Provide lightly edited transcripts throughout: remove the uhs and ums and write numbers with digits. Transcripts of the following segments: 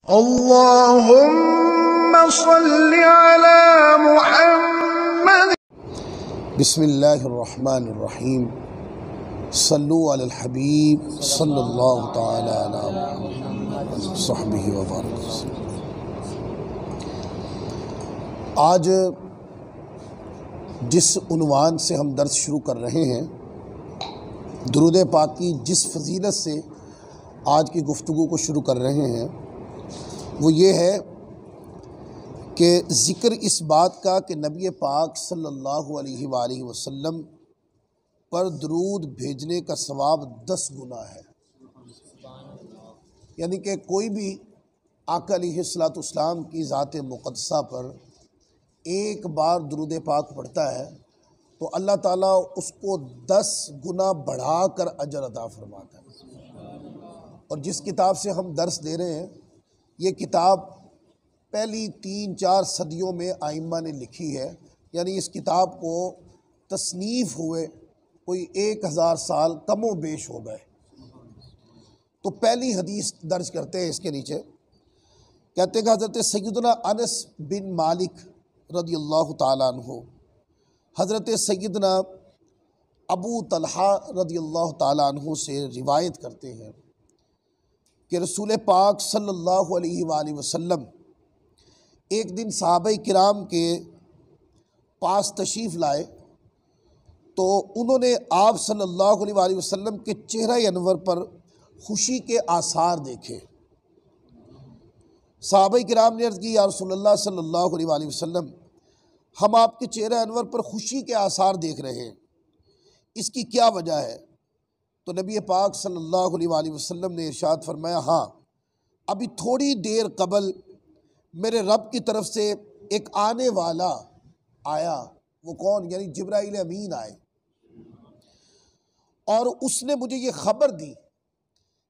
अल्लाहुम्मा सल्लि अला मुहम्मद। बिस्मिल्लाहिर्रहमानिर्रहीम। सल्लु अलल हबीब सल्लल्लाहु तआला अला मुहम्मद व सहबिहि व बारिक वसल्लम। आज जिस उन्वान से हम दर्स शुरू कर रहे हैं, दुरूद पाक की जिस फजीलत से आज की गुफ्तगू को शुरू कर रहे हैं, वो ये है कि ज़िक्र इस बात का कि नबी पाक सल्लल्लाहु अलैहि वसल्लम पर दरूद भेजने का सवाब 10 गुना है। यानी कि कोई भी आका अलैहिस्सलाम की ज़ात मुक़द्दसा पर एक बार दरूद पाक पढ़ता है तो अल्लाह ताला उसको 10 गुना बढ़ा कर अजर अता फरमाता है। और जिस किताब से हम दर्स दे रहे हैं, ये किताब पहली 3-4 सदियों में आइम्मा ने लिखी है। यानी इस किताब को तसनीफ़ हुए कोई 1000 साल कमो बेश हो गए। तो पहली हदीस दर्ज करते हैं। इसके नीचे कहते हैं कि हज़रत सैयदना अनस बिन मालिक रदियल्लाहु ताला अन्हु हज़रत सैयदना अबू तलहा रदियल्लाहु ताला अन्हु से रिवायत करते हैं कि रसूल पाक सल्लल्लाहु अलैहि वसल्लम एक दिन सहाबा किराम के पास तशरीफ़ लाए तो उन्होंने आप सल्लल्लाहु अलैहि वसल्लम के चेहरा अनवर पर खुशी के आसार देखे। सहाबा किराम ने अर्ज़ की, या रसूलल्लाह सल्लल्लाहु अलैहि वसल्लम, हम आपके चेहरा अनवर पर खुशी के आसार देख रहे हैं, इसकी क्या वजह है? तो नबी पाक सल्लल्लाहु अलैहि वसल्लम ने इरशाद फरमाया, हाँ, अभी थोड़ी देर कबल मेरे रब की तरफ से एक आने वाला आया। वो कौन? यानी जिब्राइल अमीन आए और उसने मुझे ये ख़बर दी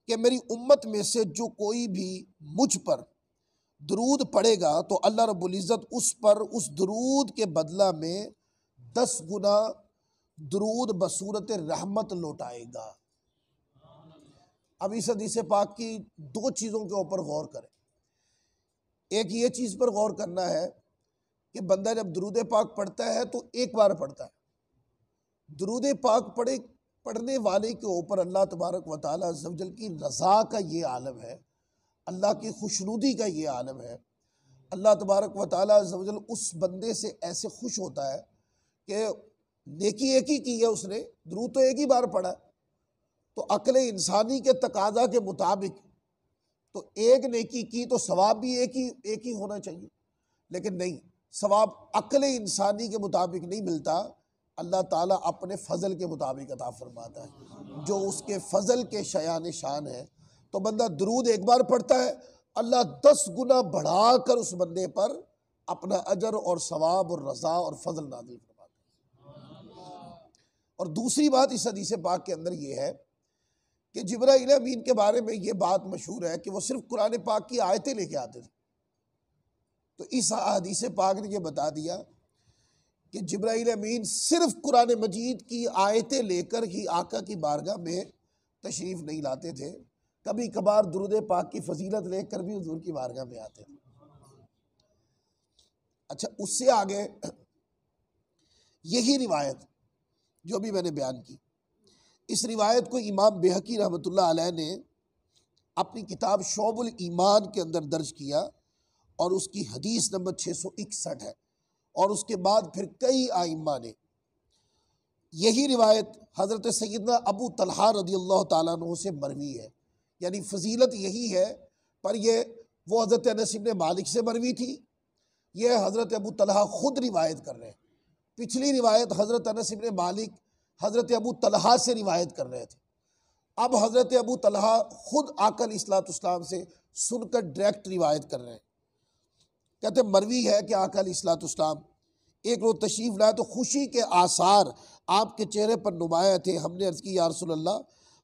कि मेरी उम्मत में से जो कोई भी मुझ पर दरूद पढ़ेगा तो अल्लाह रब्बुल इज़्ज़त उस पर उस दरूद के बदला में 10 गुना दरूद बसूरत रहमत लौटाएगा। अब इस हदीस पाक की 2 चीज़ों के ऊपर गौर करें। एक ये चीज़ पर गौर करना है कि बंदा जब दरूद पाक पढ़ता है तो एक बार पढ़ता है। दरूद पाक पढ़ने वाले के ऊपर अल्लाह तबारक व तआला अज़्ज़ व जल की रज़ा का ये आलम है, अल्लाह की खुशनुदी का ये आलम है। अल्लाह तबारक व तआला अज़्ज़ व जल उस बंदे से ऐसे खुश होता है कि नेकी एक ही की है उसने, दरूद तो एक ही बार पढ़ा, तो अक्ल इंसानी के तकाजा के मुताबिक तो एक नेकी की तो सवाब भी एक ही होना चाहिए, लेकिन नहीं, सवाब अक्ल इंसानी के मुताबिक नहीं मिलता। अल्लाह ताला अपने फ़ज़ल के मुताबिक अता फरमाता है, जो उसके फ़ज़ल के शयान शान है। तो बंदा दरूद एक बार पढ़ता है, अल्लाह 10 गुना बढ़ा कर उस बंदे पर अपना अजर और सवाब और रज़ा और फ़ज़ल नाज़िल फरमाता है। और दूसरी बात इस हदीस पाक के अंदर ये है कि जिब्राइल अमीन के बारे में ये बात मशहूर है कि वो सिर्फ कुरान पाक की आयतें लेके आते थे। तो इस हदीस पाक ने ये बता दिया कि जिब्राइल अमीन सिर्फ कुरान मजीद की आयतें लेकर ही आका की बारगाह में तशरीफ़ नहीं लाते थे, कभी कभार दुरूद पाक की फजीलत लेकर भी हुजूर की बारगाह में आते थे। अच्छा, उससे आगे यही रिवायत जो भी मैंने बयान की, इस रिवायत को इमाम बेहकी रहमतुल्लाह अलैह ने अपनी किताब शोबुल ईमान के अंदर दर्ज किया और उसकी हदीस नंबर 661 है। और उसके बाद फिर कई आइम्मा ने यही रिवायत हज़रत सैयदना अबू तलहा रदियल्लाहु ताला अन्हु से मरवी है। यानी फजीलत यही है, पर ये वो हज़रत अनस इब्न मालिक से मरवी थी, ये हज़रत अबू तलहा ख़ुद रिवायत कर रहे हैं। पिछली रिवायत हज़रत अनस इब्न मालिक हज़रत अबू तलहा से रिवायत कर रहे थे, अब हज़रत अबू तलहा ख़ुद आका अलैहिस्सलाम से सुनकर डायरेक्ट रिवायत कर रहे हैं। कहते मरवी है कि आका अलैहिस्सलाम एक रोज़ तशरीफ़ लाए तो खुशी के आसार आपके चेहरे पर नुमाया थे। हमने अर्ज़ की, या रसूलल्लाह,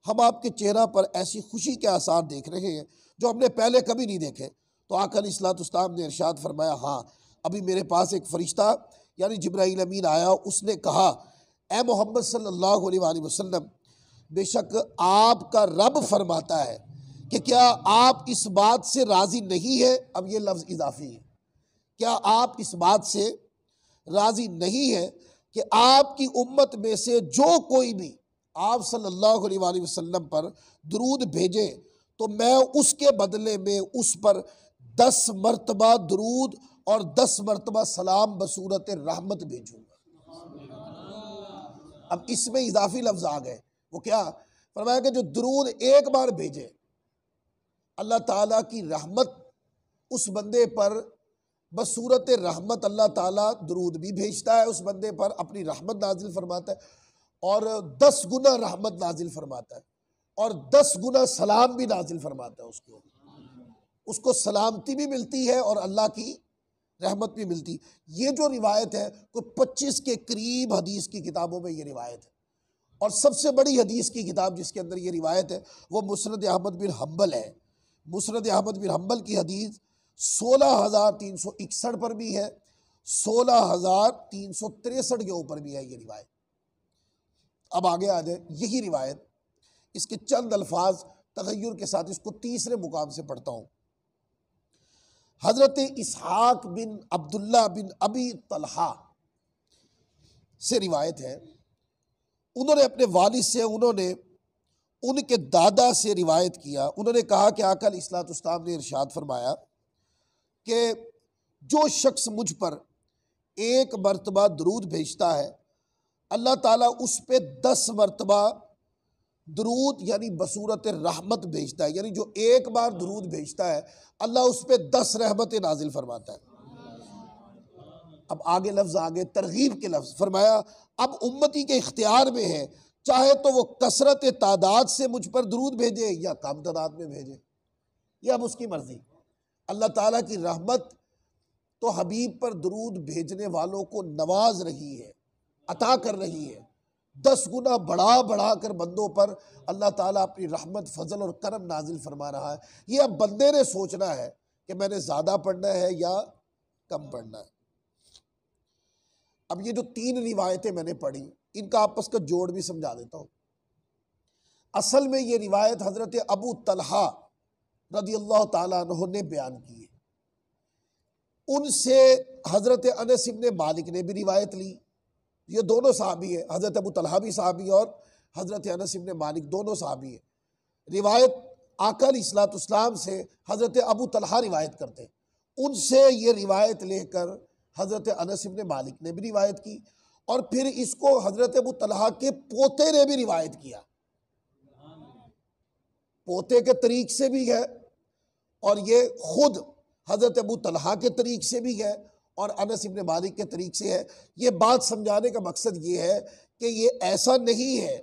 हम आपके चेहरा पर ऐसी खुशी के आसार देख रहे हैं जो हमने पहले कभी नहीं देखे। तो आका अलैहिस्सलाम ने इरशाद फरमाया, हाँ, अभी मेरे पास एक फ़रिश्ता यानी जिब्राइल अमीन आया, उसने कहा, ए मोहम्मद सल्लल्लाहु अलैहि वसल्लम, बेशक आपका रब फरमाता है कि क्या आप इस बात से राजी नहीं है, अब ये लफ्ज इजाफी है, क्या आप इस बात से राजी नहीं है कि आपकी उम्मत में से जो कोई भी आप सल्लल्लाहु अलैहि वसल्लम पर दुरूद भेजे तो मैं उसके बदले में उस पर 10 मरतबा दुरूद और 10 मरतबा सलाम बसूरत रहमत भेजूंगा। अब इसमें इजाफी लफ्ज आ गए, वो क्या? फरमाया कि जो दुरूद एक बार भेजे अल्लाह ताला की रहमत उस बंदे पर बसूरत रहमत, अल्लाह ताला दुरूद भी भेजता है उस बंदे पर, अपनी रहमत नाजिल फरमाता है और 10 गुना रहमत नाजिल फरमाता है और 10 गुना सलाम भी नाजिल फरमाता है उसके ऊपर, उसको सलामती भी मिलती है और अल्लाह की रहमत भी मिलती। ये जो रिवायत है कोई 25 के करीब हदीस की किताबों में ये रिवायत है और सबसे बड़ी हदीस की किताब जिसके अंदर ये रिवायत है वो मुस्नद अहमद बिन हम्बल है। मुस्नद अहमद बिन हम्बल की हदीस 16,361 पर भी है, 16,363 के ऊपर भी है ये रिवायत। अब आगे आ जाए यही रिवायत, इसके चंद अल्फाज तगय्युर के साथ इसको तीसरे मुकाम से पढ़ता हूँ। हजरत इसहाक बिन अब्दुल्ला बिन अबी तलहा से रिवायत है, उन्होंने अपने वालिद से, उन्होंने उनके दादा से रिवायत किया। उन्होंने कहा कि आका अलैहिस्सलाम ने इरशाद फरमाया कि जो शख्स मुझ पर एक मरतबा दुरूद भेजता है अल्लाह ताला उस पे 10 मरतबा दुरूद यानी बसूरत रहमत भेजता है, यानी जो एक बार दुरूद भेजता है अल्लाह उस पे 10 रहमतें नाजिल फरमाता है। अब आगे लफ्ज आगे तरगीब के लफ्ज फरमाया, अब उम्मती के इख्तियार में है, चाहे तो वो कसरत तादाद से मुझ पर दुरूद भेजे या कम तादाद में भेजे, यह अब उसकी मर्जी। अल्लाह ताला की रहमत तो हबीब पर दुरूद भेजने वालों को नवाज रही है, अता कर रही है, 10 गुना बढ़ा बढ़ा कर बंदों पर अल्लाह ताला अपनी रहमत फजल और करम नाजिल फरमा रहा है। ये अब बंदे ने सोचना है कि मैंने ज़्यादा पढ़ना है या कम पढ़ना है। अब ये जो 3 रिवायतें मैंने पढ़ी इनका आपस का जोड़ भी समझा देता हूँ। असल में ये रिवायत हज़रत अबू तलहा रज़ियल्लाहु ताला अन्हु ने बयान की है, उनसे हज़रत अनस इब्न मालिक ने भी रिवायत ली। ये दोनों सहाबी है, हज़रत अबू तलहा भी सहाबी और हज़रत अनस इब्न मालिक दोनों सहाबी है। रिवायत आका अलैहिस्सलाम से हज़रत अबू तलहा रिवायत करते हैं, उनसे ये रिवायत लेकर हज़रत अनस इब्न मालिक ने भी रिवायत की और फिर इसको हज़रत अबू तलहा के पोते ने भी रिवायत किया। पोते के तरीक से भी है और ये खुद हज़रत अबू तलहा के तरीक से भी है और अनस इब्न मालिक के तरीक से है। ये बात समझाने का मकसद ये है कि ये ऐसा नहीं है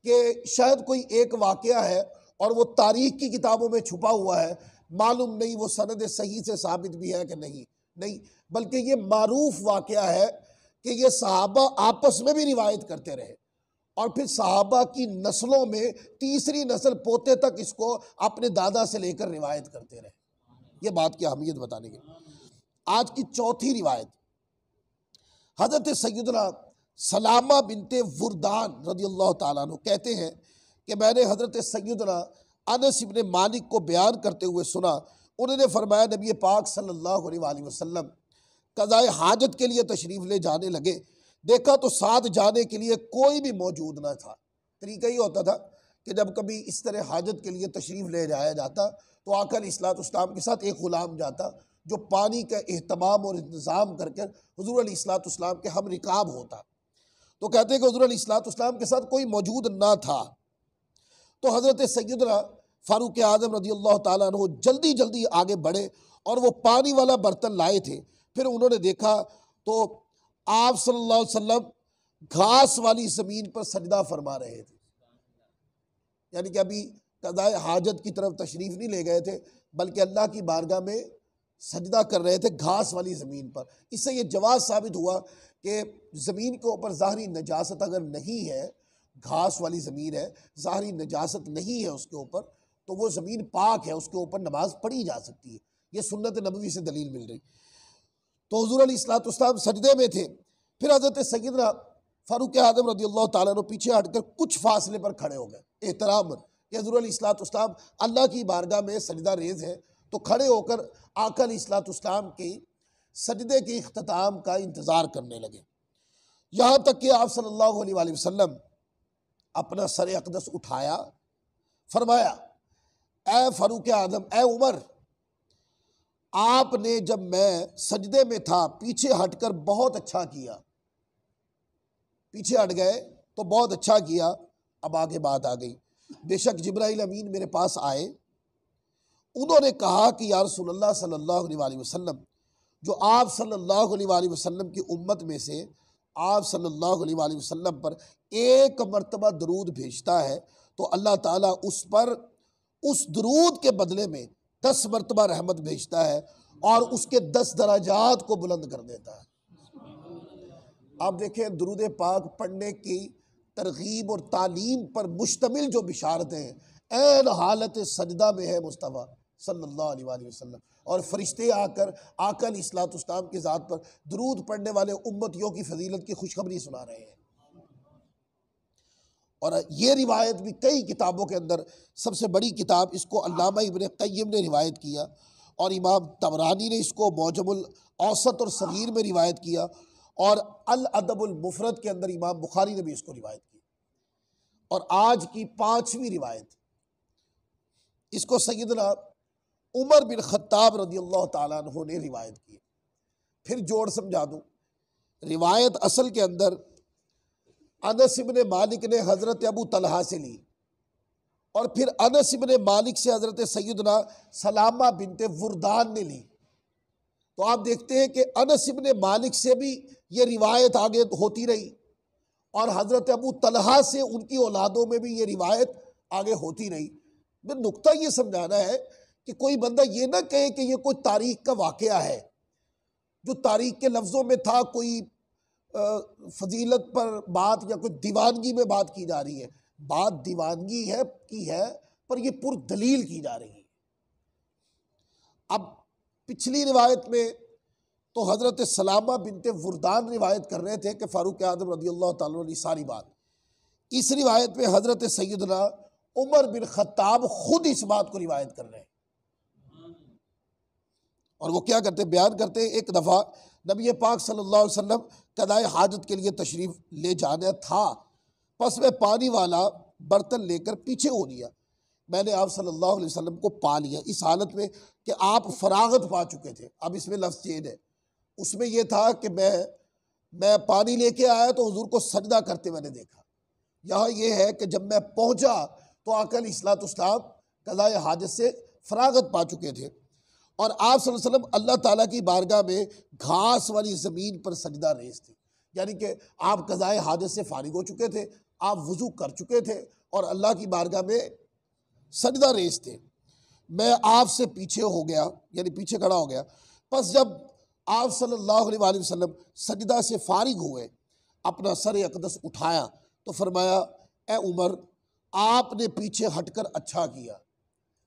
कि शायद कोई एक वाक़या है और वो तारीख़ की किताबों में छुपा हुआ है, मालूम नहीं वो सनद सही से साबित भी है कि नहीं, बल्कि ये मारूफ वाक़या है कि ये सहाबा आपस में भी रिवायत करते रहे और फिर सहाबा की नस्लों में तीसरी नस्ल पोते तक इसको अपने दादा से लेकर रिवायत करते रहे। ये बात की अहमियत बताने के आज की चौथी रिवायत, हज़रत सैयदना सलामा बिनते वुरदान रज़ियल्लाहु ताला अन्हु कहते हैं कि मैंने हज़रत सैयदना अनस इब्न मालिक को बयान करते हुए सुना। उन्होंने फरमाया नबी पाक सल्लल्लाहु अलैहि वसल्लम क़ज़ाए हाजत के लिए तशरीफ़ ले जाने लगे, देखा तो साथ जाने के लिए कोई भी मौजूद न था। तरीका ही होता था कि जब कभी इस तरह हाजत के लिए तशरीफ़ ले जाया जाता तो आका अलैहिस्सलाम के साथ एक ग़ुलाम जाता जो पानी का एहतमाम और इंतज़ाम करके हुज़ूर अलैहिस्सलाम के हम रिकाब होता। तो कहते हैं कि हुज़ूर अलैहिस्सलाम के साथ कोई मौजूद ना था। तो हज़रत सैयदना फ़ारूक आज़म रज़ियल्लाहु ताला अन्हु जल्दी जल्दी आगे बढ़े और वो पानी वाला बर्तन लाए थे। फिर उन्होंने देखा तो आप सल्लल्लाहु अलैहि वसल्लम घास वाली ज़मीन पर सजदा फरमा रहे थे, यानी कि अभी क़ज़ाए हाजत की तरफ तशरीफ़ नहीं ले गए थे बल्कि अल्लाह की बारगाह में सजदा कर रहे थे घास वाली ज़मीन पर। इससे ये जवाज़ साबित हुआ कि ज़मीन के ऊपर ज़ाहरी नजासत अगर नहीं है, घास वाली ज़मीन है, ज़ाहरी नजासत नहीं है उसके ऊपर, तो वो ज़मीन पाक है, उसके ऊपर नमाज पढ़ी जा सकती है। ये सुन्नत नबवी से दलील मिल रही। तो हुज़ूर अलैहिस्सलाम सजदे में थे। फिर हज़रत सैयदना फ़ारूक आज़म रज़ियल्लाहु ताला अन्हु पीछे हटकर कुछ फासले पर खड़े हो गए एहतरामन कि हज़रत अलैहिस्सलाम अल्लाह की बारगाह में सजदा रेज़ है, तो खड़े होकर आका अलैहिस्सलाम की सजदे के इख्तिताम का इंतज़ार करने लगे। यहाँ तक कि आप सल्लल्लाहु अलैहि वसल्लम अपना सर अक़दस उठाया, फरमाया, ए फ़ारूक आज़म, ए उमर, आपने जब मैं सजदे में था पीछे हटकर बहुत अच्छा किया, पीछे हट गए तो बहुत अच्छा किया। अब आगे बात आ गई। बेशक जिब्राइल अमीन मेरे पास आए, उन्होंने कहा कि या रसूलल्लाह सल्लल्लाहु अलैहि वसल्लम, जो आप सल्लल्लाहु अलैहि वसल्लम की उम्मत में से आप सल्लल्लाहु अलैहि वसल्लम पर एक मर्तबा दरूद भेजता है तो अल्लाह ताला उस पर उस दरूद के बदले में 10 मर्तबा रहमत भेजता है और उसके 10 दराजात को बुलंद कर देता है। आप देखें, दरूद पाक पढ़ने की तरगीब और तालीम पर मुश्तमिल जो बिशारतें हैं, ऐन हालत सजदा में है मुस्तफ़ा सल्लल्लाहु अलैहि वसल्लम, और फरिश्ते आकर आका अलैहिस्सलाम की ज़ात पर दरूद पढ़ने वाले उम्मतियों की फजीलत की खुशखबरी सुना रहे हैं। और ये रिवायत भी कई किताबों के अंदर, सबसे बड़ी किताब इसको अल्लामा इब्न क़य्यिम ने रिवायत किया, और इमाम तबरानी ने इसको मौजमुल औसत और सगीर में रिवायत किया, और अल अदबुल मुफरद के अंदर इमाम बुखारी ने भी इसको रिवायत की। और आज की 5वीं रिवायत, इसको सैयदना उमर बिन खत्ताब रज़ियल्लाहु ताला अन्हु ने रिवायत की। फिर जोड़ समझा दूँ, रिवायत असल के अंदर अनस इब्न मालिक ने हज़रत अबू तलहा से ली, और फिर अनस इब्न मालिक से हज़रत सैयदना सलामा बिनते वुरदान ने ली। तो आप देखते हैं कि अनस इब्न मालिक से भी ये रिवायत आगे होती रही, और हज़रत अबू तलहा से उनकी औलादों में भी ये रिवायत आगे होती रही। मैं नुक्ता ये समझाना है कि कोई बंदा ये ना कहे कि ये कोई तारीख़ का वाक़या है, जो तारीख़ के लफ्ज़ों में था, कोई फजीलत पर बात या कोई दीवानगी में बात की जा रही है। बात दीवानगी है की है, पर ये पुरदलील की जा रही है। अब पिछली रिवायत में तो हज़रत सलामा बिनते वुरदान रिवायत कर रहे थे कि फ़ारूक आज़म रज़ियल्लाहु ताला अन्हु सारी बात। इस रिवायत में हज़रत सैयदना उमर बिन खत्ताब खुद इस बात को रिवायत कर रहे हैं, और वो क्या करते, बयान करते, एक दफ़ा नबी पाक सल्लल्लाहु अलैहि वसल्लम कदाए हाजत के लिए तशरीफ़ ले जाना था, बस मैं पानी वाला बर्तन लेकर पीछे हो लिया। मैंने आप सल्लल्लाहु अलैहि वसल्लम को पा लिया इस हालत में कि आप फरागत पा चुके थे। अब इसमें लफ्ज़ चेंज है, उसमें यह था कि मैं पानी लेके आया तो हुजूर को सजदा करते मैंने देखा। यहाँ यह है कि जब मैं पहुँचा तो आका अलैहिस्सलाम कज़ाए हाजत से फरागत पा चुके थे, और आप सल्लल्लाहु अलैहि वसल्लम अल्लाह ताला की बारगाह में घास वाली ज़मीन पर सजदा रेज़ थे। यानी कि आप कज़ाए हाजत से फारिग हो चुके थे, आप वज़ू कर चुके थे और अल्लाह की बारगाह में सजदा रेज़ थे। मैं आपसे पीछे हो गया, यानी पीछे खड़ा हो गया। बस जब आप सल्लल्लाहु अलैहि वसल्लम सजदा से फारिग हुए, अपना सर अक़दस उठाया तो फरमाया, ए उमर, आपने पीछे हटकर अच्छा किया।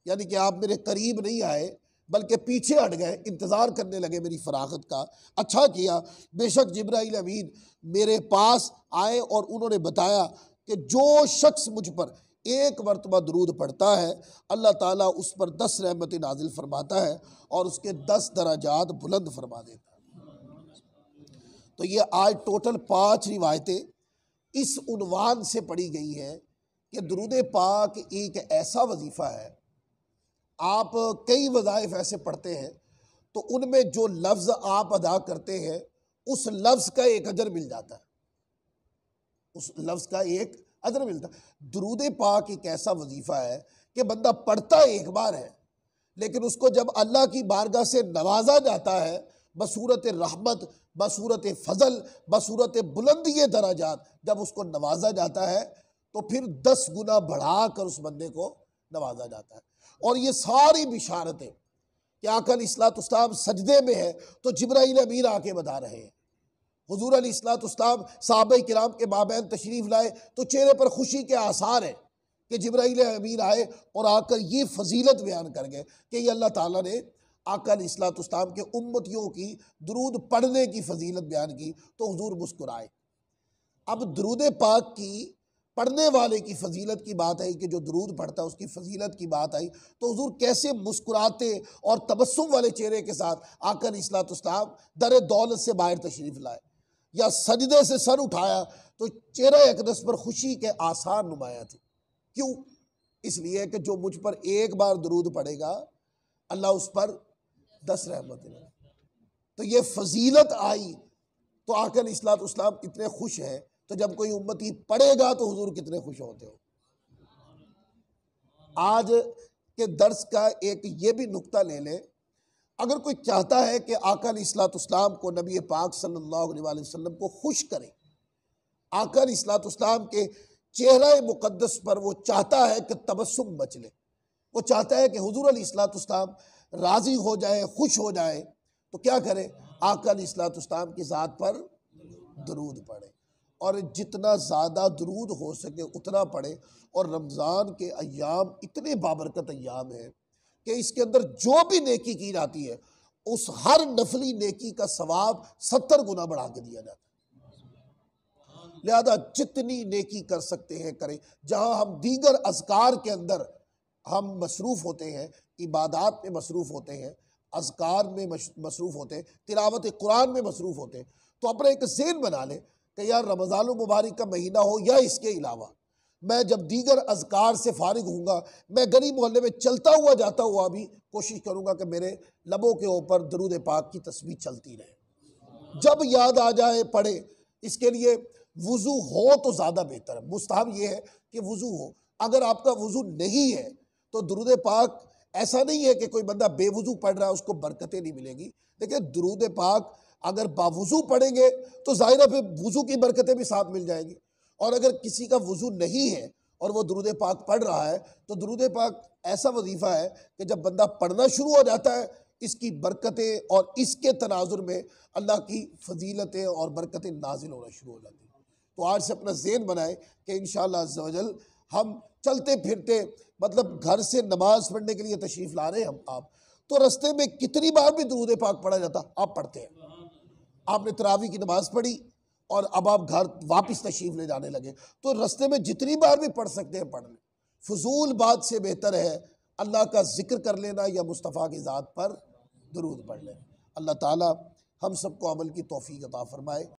यानी कि आप मेरे करीब नहीं आए बल्कि पीछे हट गए, इंतज़ार करने लगे मेरी फरागत का। अच्छा किया। बेशक जिब्राइल अमीन मेरे पास आए और उन्होंने बताया कि जो शख्स मुझ पर एक मरतबा दरूद पढ़ता है, अल्लाह ताला उस पर 10 रहमतें नाजिल फरमाता है और उसके 10 दराजात बुलंद फरमा देता है। तो ये आज टोटल 5 रिवायतें इस उन्वान से पढ़ी गई हैं कि दरूद पाक एक ऐसा वजीफ़ा है, आप कई वज़ाइफ ऐसे पढ़ते हैं तो उनमें जो लफ्ज़ आप अदा करते हैं उस लफ्ज़ का एक अजर मिल जाता है, उस लफ्ज़ का एक अजर मिलता है। दरूद पाक एक ऐसा वजीफ़ा है कि बंदा पढ़ता एक बार है, लेकिन उसको जब अल्लाह की बारगाह से नवाजा जाता है बसूरत रहमत, बसूरत फ़ज़ल, बसूरत बुलंदी दराजात, जब उसको नवाजा जाता है तो फिर 10 गुना बढ़ा कर उस बंदे को नवाजा जाता है। और ये सारी बिशारतें कि आका अलैहिस्सलाम सजदे में है तो जिब्राइल अमीन आके बता रहे हैं। हुजूर अलैहिस्सलाम सहाबा किराम के माबैन तशरीफ़ लाए तो चेहरे पर खुशी के आसार हैं कि जिब्राइल अमीन आए और आकर ये फजीलत बयान कर गए कि ये अल्लाह ताला ने आका अलैहिस्सलाम के उम्मतियों की दरूद पढ़ने की फजीलत बयान की, तो हुजूर मुस्कुराए। अब दरूद पाक की पढ़ने वाले की फजीलत की बात आई कि जो दरूद पढ़ता है उसकी फजीलत की बात आई, तो हुजूर कैसे मुस्कुराते और तबस्सुम वाले चेहरे के साथ आका अलैहिस्सलाम दर दौलत से बाहर तशरीफ़ लाए, या सजदे से सर उठाया तो चेहरा अक़दस पर खुशी के आसार नुमाया थे। क्यों? इसलिए कि जो मुझ पर एक बार दरूद पढ़ेगा अल्लाह उस पर 10 रहमतें देगा। तो ये फजीलत आई तो आका अलैहिस्सलाम इतने खुश हैं, तो जब कोई उम्मती पढ़ेगा तो हुजूर कितने खुश होते हो। आज के दर्स का एक ये भी नुक्ता ले लें, अगर कोई चाहता है कि आका अलैहिस्सलाम को, नबी पाक सल्लल्लाहु अलैहि वसल्लम को खुश करे, आका अलैहिस्सलाम के चेहरा मुक़द्दस पर वो चाहता है कि तबस्सुम मचले, वो चाहता है कि हुजूर अलैहिस्सलाम राज़ी हो जाए, खुश हो जाए, तो क्या करे? आका अलैहिस्सलाम की ज़ात पर दरूद पढ़े, और जितना ज़्यादा दरूद हो सके उतना पढ़े। और रमज़ान के अय्याम इतने बाबरकत अय्याम हैं कि इसके अंदर जो भी नेकी की जाती है उस हर नफली नेकी का सवाब 70 गुना बढ़ा के दिया जाता है। लिहाजा जितनी नेकी कर सकते हैं करें। जहाँ हम दीगर अज़कार के अंदर हम मसरूफ़ होते हैं, इबादात में मसरूफ़ होते हैं, अज़कार में मसरूफ़ होते हैं, तिलावत कुरान में मसरूफ़ होते हैं, तो अपना एक ज़हन बना लें कि यार रमज़ान मुबारक का महीना हो या इसके अलावा मैं जब दीगर अज़कार से फारिग हूँगा, मैं गली मोहल्ले में चलता हुआ जाता हुआ भी कोशिश करूँगा कि मेरे लबों के ऊपर दरूद पाक की तस्बीह चलती रहे। जब याद आ जाए पढ़े। इसके लिए वुज़ू हो तो ज़्यादा बेहतर है। मुस्तहब ये है कि वुज़ू हो। अगर आपका वुज़ू नहीं है तो दरूद पाक, ऐसा नहीं है कि कोई बंदा बेवुज़ू पढ़ रहा है उसको बरकतें नहीं मिलेंगी। देखिए दरूद पाक अगर बावुज़ू पढ़ेंगे तो ज़ाहिर है फिर वुज़ू की बरकतें भी साथ मिल जाएंगी। और अगर किसी का वुज़ू नहीं है और वो दरूद पाक पढ़ रहा है तो दरूद पाक ऐसा वजीफ़ा है कि जब बंदा पढ़ना शुरू हो जाता है इसकी बरकतें और इसके तनाजुर में अल्लाह की फजीलतें और बरकतें नाजिल होना शुरू हो जाती हैं। तो आज से अपना ज़हन बनाएं कि इंशाअल्लाह अज़्ज़ा वजल हम चलते फिरते, मतलब घर से नमाज पढ़ने के लिए तशरीफ़ ला रहे हैं हम, आप तो रास्ते में कितनी बार भी दरूद पाक पढ़ा जाता, आप पढ़ते हैं। आपने तरावी की नमाज पढ़ी और अब आप घर वापस तशरीफ़ ले जाने लगे, तो रास्ते में जितनी बार भी पढ़ सकते हैं पढ़ लें। फजूल बात से बेहतर है अल्लाह का जिक्र कर लेना या मुस्तफ़ा की ज़ात पर दरूद पढ़ लेना। अल्लाह ताला हम सबको अमल की तौफीक अता फरमाए।